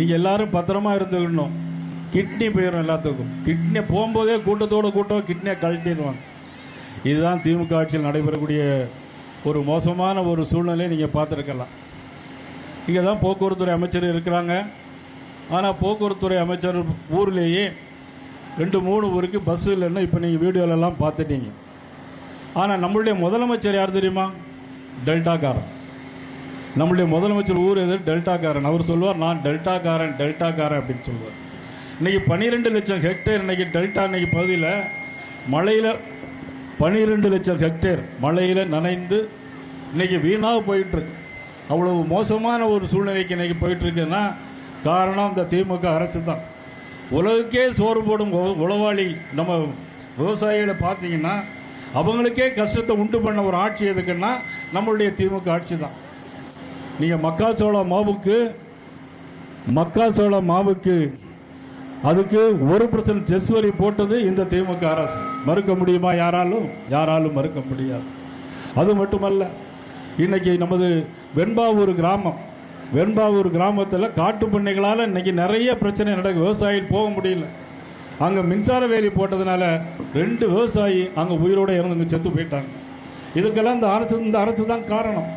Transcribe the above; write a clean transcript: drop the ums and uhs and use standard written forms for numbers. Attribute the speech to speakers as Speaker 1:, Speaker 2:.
Speaker 1: நீங்கள் எல்லாரும் பத்திரமா இருந்துக்கணும். கிட்னி போயிடும் எல்லாத்துக்கும். கிட்னி போகும்போதே கூட்டம் கிட்னியை கழட்டிடுவாங்க. இதுதான் திமுக ஆட்சியில் நடைபெறக்கூடிய ஒரு மோசமான ஒரு சூழ்நிலையை நீங்கள் பார்த்துருக்கலாம். இங்கே தான் போக்குவரத்துறை அமைச்சர் இருக்கிறாங்க. ஆனால் போக்குவரத்துறை அமைச்சர் ஊர்லேயே 2-3 ஊருக்கு பஸ் இல்லைன்னு இப்போ நீங்கள் வீடியோலெல்லாம் பார்த்துட்டீங்க. ஆனால் நம்மளுடைய முதலமைச்சர் யார் தெரியுமா? டெல்டாக்காரன். நம்மளுடைய முதலமைச்சர் ஊர் எது? டெல்டாக்காரன். அவர் சொல்லுவார், நான் டெல்டாக்காரன் அப்படின்னு சொல்லுவார். இன்றைக்கி 12 லட்சம் ஹெக்டேர் இன்றைக்கி டெல்டா இன்றைக்கி பகுதியில் மழையில் 12 லட்சம் ஹெக்டேர் மழையில் நனைந்து இன்றைக்கி வீணாக போயிட்டுருக்கு. அவ்வளவு மோசமான ஒரு சூழ்நிலைக்கு இன்றைக்கி போயிட்டுருக்குன்னா காரணம் இந்த திமுக அரசு தான். உலகுக்கே சோறு போடும் உளவாளி நம்ம விவசாயிகளை பார்த்தீங்கன்னா அவங்களுக்கே கஷ்டத்தை உண்டு பண்ண ஒரு ஆட்சி எதுக்குன்னா நம்மளுடைய திமுக ஆட்சி தான். நீங்கள் மக்காச்சோள மாவுக்கு அதுக்கு 1% செஸ் வரி போட்டது இந்த திமுக அரசு. மறுக்க முடியுமா? யாராலும் மறுக்க முடியாது. அது மட்டுமல்ல, இன்னைக்கு நமது வெண்பாவூர் கிராமத்தில் காட்டு பண்ணைகளால் இன்னைக்கு நிறைய பிரச்சனை நடக்குது. விவசாயிகள் போக முடியல. அங்கே மின்சார வேலி போட்டதுனால 2 விவசாயி அங்கே உயிரோடு இறந்து செத்து போயிட்டாங்க. இதுக்கெல்லாம் இந்த அரசு தான் காரணம்.